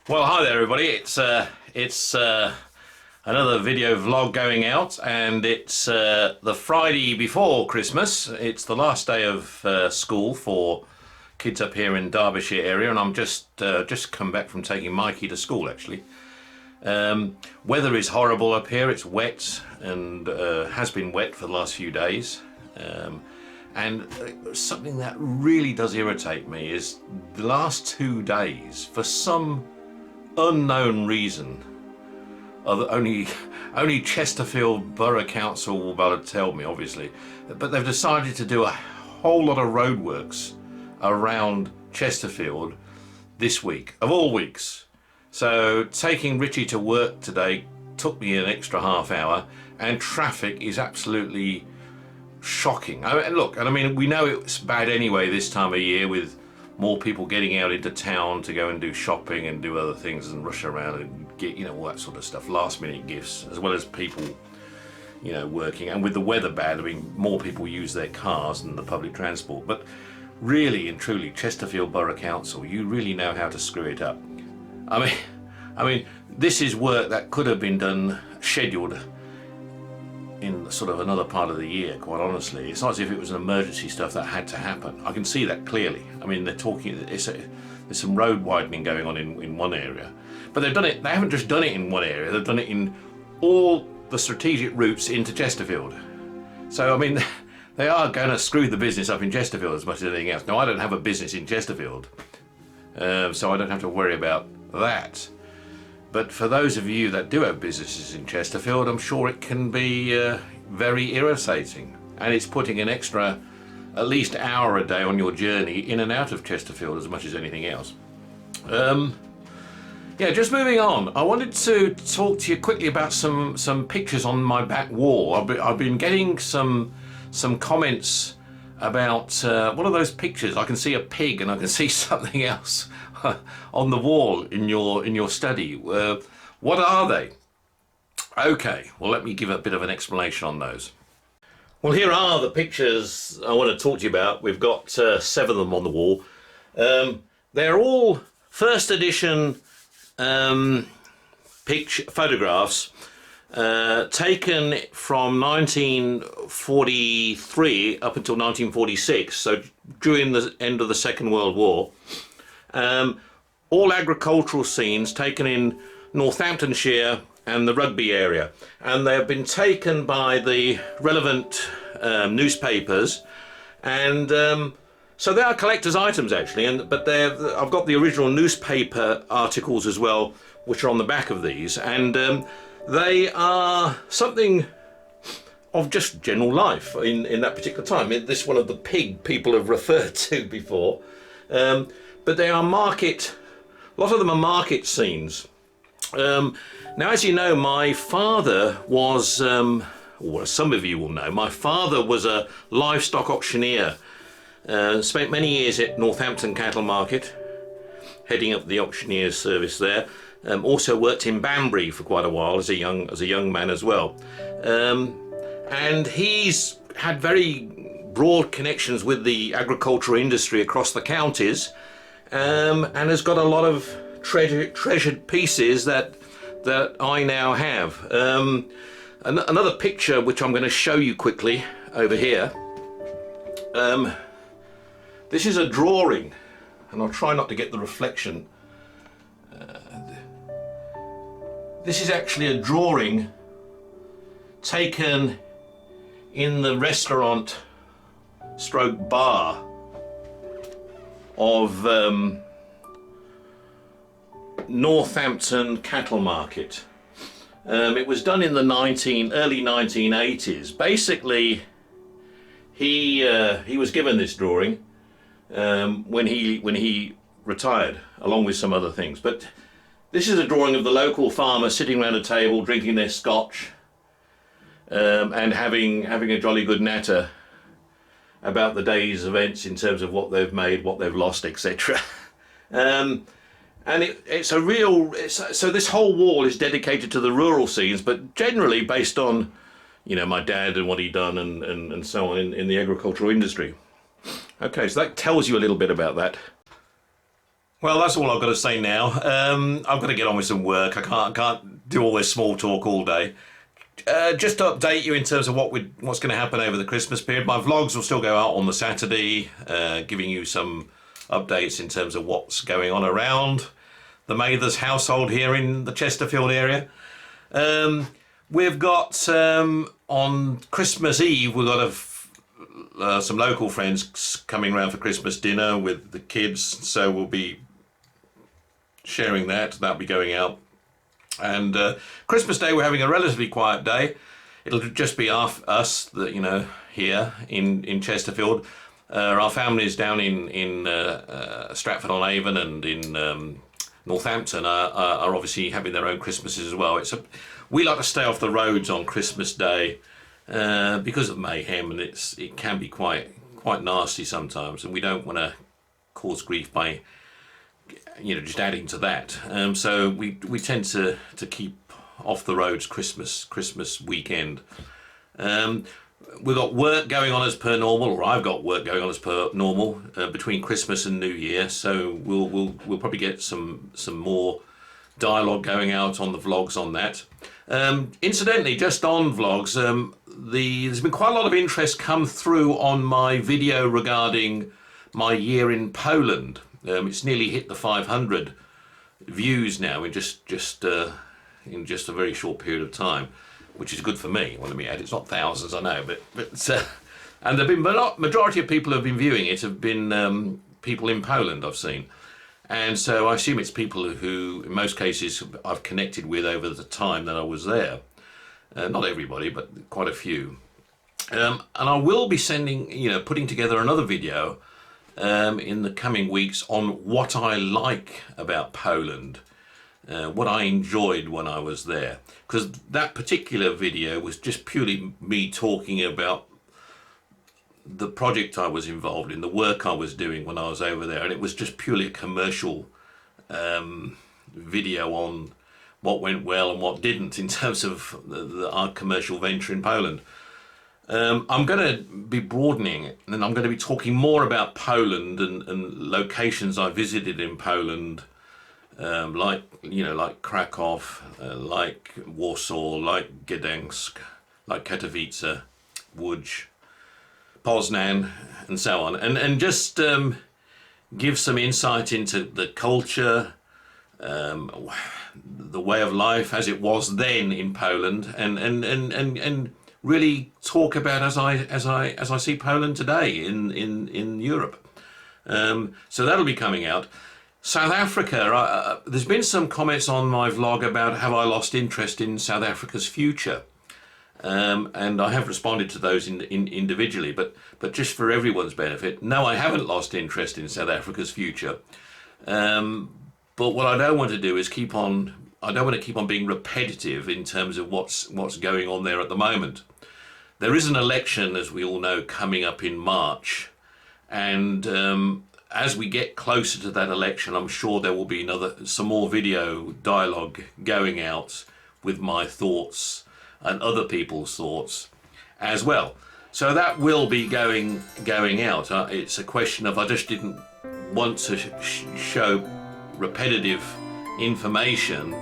Well, hi there, everybody. It's another video vlog going out, and it's the Friday before Christmas. It's the last day of school for kids up here in Derbyshire area, and I'm just come back from taking Mikey to school. Actually, weather is horrible up here. It's wet and has been wet for the last few days. And something that really does irritate me is the last 2 days, for some unknown reason, only Chesterfield Borough Council will be able to tell me, obviously, but they've decided to do a whole lot of roadworks around Chesterfield this week, of all weeks. So taking Richie to work today took me an extra half hour, and traffic is absolutely shocking. I mean, we know it's bad anyway this time of year, with more people getting out into town to go and do shopping and do other things and rush around and get, all that sort of stuff, last minute gifts, as well as people, working. And with the weather bad, I mean, more people use their cars than the public transport. But really and truly, Chesterfield Borough Council, you really know how to screw it up. I mean, this is work that could have been done, scheduled in sort of another part of the year, quite honestly. It's not as if it was an emergency stuff that had to happen. I can see that clearly. I mean, they're talking, there's some road widening going on in one area. But they've done it, they haven't just done it in one area, they've done it in all the strategic routes into Chesterfield. So, I mean, they are going to screw the business up in Chesterfield as much as anything else. Now, I don't have a business in Chesterfield, so I don't have to worry about that. But for those of you that do have businesses in Chesterfield, I'm sure it can be very irritating. And it's putting an extra, at least hour a day on your journey in and out of Chesterfield as much as anything else. Yeah, just moving on. I wanted to talk to you quickly about some pictures on my back wall. I've been getting some comments about what are those pictures? I can see a pig and I can see something else on the wall in your study. What are they? Okay, well, let me give a bit of an explanation on those. Well, here are the pictures I want to talk to you about. We've got 7 of them on the wall. They're all first edition photographs taken from 1943 up until 1946, so during the end of the Second World War. All agricultural scenes taken in Northamptonshire and the Rugby area, and they have been taken by the relevant newspapers, and so they are collector's items actually. But I've got the original newspaper articles as well, which are on the back of these, and they are something of just general life in that particular time. This one of the pig people have referred to before. But they are a lot of them are market scenes. Now, as you know, my father was, or some of you will know, my father was a livestock auctioneer. Spent many years at Northampton Cattle Market, heading up the auctioneer's service there. Also worked in Banbury for quite a while as a young man as well. And he's had very broad connections with the agricultural industry across the counties. And has got a lot of treasured pieces that I now have. Another picture which I'm going to show you quickly over here. This is a drawing, and I'll try not to get the reflection. This is actually a drawing taken in the restaurant stroke bar of Northampton Cattle Market. It was done in the early 1980s. Basically, he was given this drawing when he retired, along with some other things. But this is a drawing of the local farmer sitting around a table, drinking their scotch, and having a jolly good natter about the day's events in terms of what they've made, what they've lost, etc. And so this whole wall is dedicated to the rural scenes, but generally based on, my dad and what he'd done and so on in the agricultural industry. Okay, so that tells you a little bit about that. Well, that's all I've got to say now. I've got to get on with some work. I can't do all this small talk all day. Just to update you in terms of what's going to happen over the Christmas period. My vlogs will still go out on the Saturday, giving you some updates in terms of what's going on around the Mathers household here in the Chesterfield area. We've got on Christmas Eve, we've got some local friends coming around for Christmas dinner with the kids, so we'll be sharing that. That'll be going out. And Christmas Day, we're having a relatively quiet day. It'll just be us, here in Chesterfield. Our families down in Stratford-on-Avon and in Northampton are obviously having their own Christmases as well. We like to stay off the roads on Christmas Day because of mayhem, and it can be quite nasty sometimes, and we don't want to cause grief by just adding to that. So we tend to keep off the roads Christmas weekend. We've got work going on as per normal, or I've got work going on as per normal between Christmas and New Year. So we'll probably get some more dialogue going out on the vlogs on that. Incidentally, just on vlogs, there's been quite a lot of interest come through on my video regarding my year in Poland. It's nearly hit the 500 views now in just a very short period of time, which is good for me. Well, let me add, it's not thousands, I know, but and there've been majority of people who have been viewing it have been people in Poland I've seen, and so I assume it's people who, in most cases, I've connected with over the time that I was there. Not everybody, but quite a few. And I will be putting together another video in the coming weeks on what I like about Poland, what I enjoyed when I was there, because that particular video was just purely me talking about the project I was involved in, the work I was doing when I was over there, and it was just purely a commercial video on what went well and what didn't in terms of our commercial venture in Poland. I'm going to be broadening it, and I'm going to be talking more about Poland and locations I visited in Poland, like Krakow, like Warsaw, like Gdańsk, like Katowice, Łódź, Poznan, and so on, and just give some insight into the culture, the way of life as it was then in Poland, and really talk about as I see Poland today in Europe. So that'll be coming out. South Africa, there's been some comments on my vlog about have I lost interest in South Africa's future, and I have responded to those individually, but just for everyone's benefit, no, I haven't lost interest in South Africa's future. But what I don't want to do is I don't want to keep on being repetitive in terms of what's going on there at the moment. There is an election, as we all know, coming up in March, and as we get closer to that election, I'm sure there will be some more video dialogue going out with my thoughts and other people's thoughts as well. So that will be going out. It's a question of I just didn't want to show repetitive information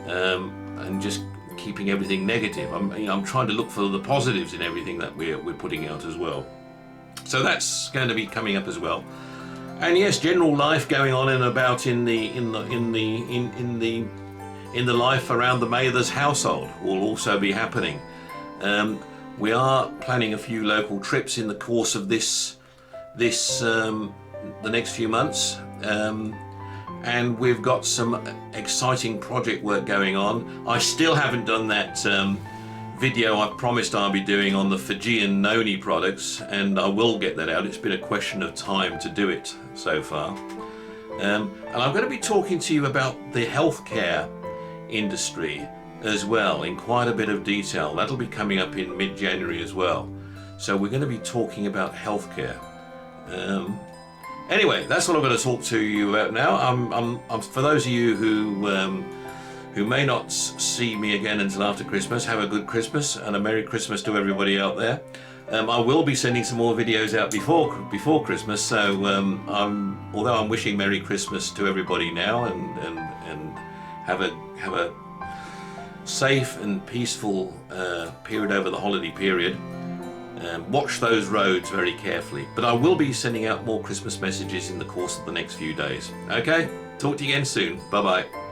and just keeping everything negative. I'm trying to look for the positives in everything that we're putting out as well. So that's going to be coming up as well. And yes, general life going on and about in the life around the Mathers household will also be happening. We are planning a few local trips in the course of the next few months. And we've got some exciting project work going on. I still haven't done that video I promised I'll be doing on the Fijian noni products, and I will get that out. It's been a question of time to do it so far. And I'm going to be talking to you about the healthcare industry as well in quite a bit of detail. That'll be coming up in mid-January as well. So we're going to be talking about healthcare. Anyway, that's what I'm going to talk to you about now. I'm for those of you who may not see me again until after Christmas, have a good Christmas and a Merry Christmas to everybody out there. I will be sending some more videos out before Christmas, so although I'm wishing Merry Christmas to everybody now, and have a safe and peaceful period over the holiday period. Watch those roads very carefully. But I will be sending out more Christmas messages in the course of the next few days. Okay, talk to you again soon. Bye bye.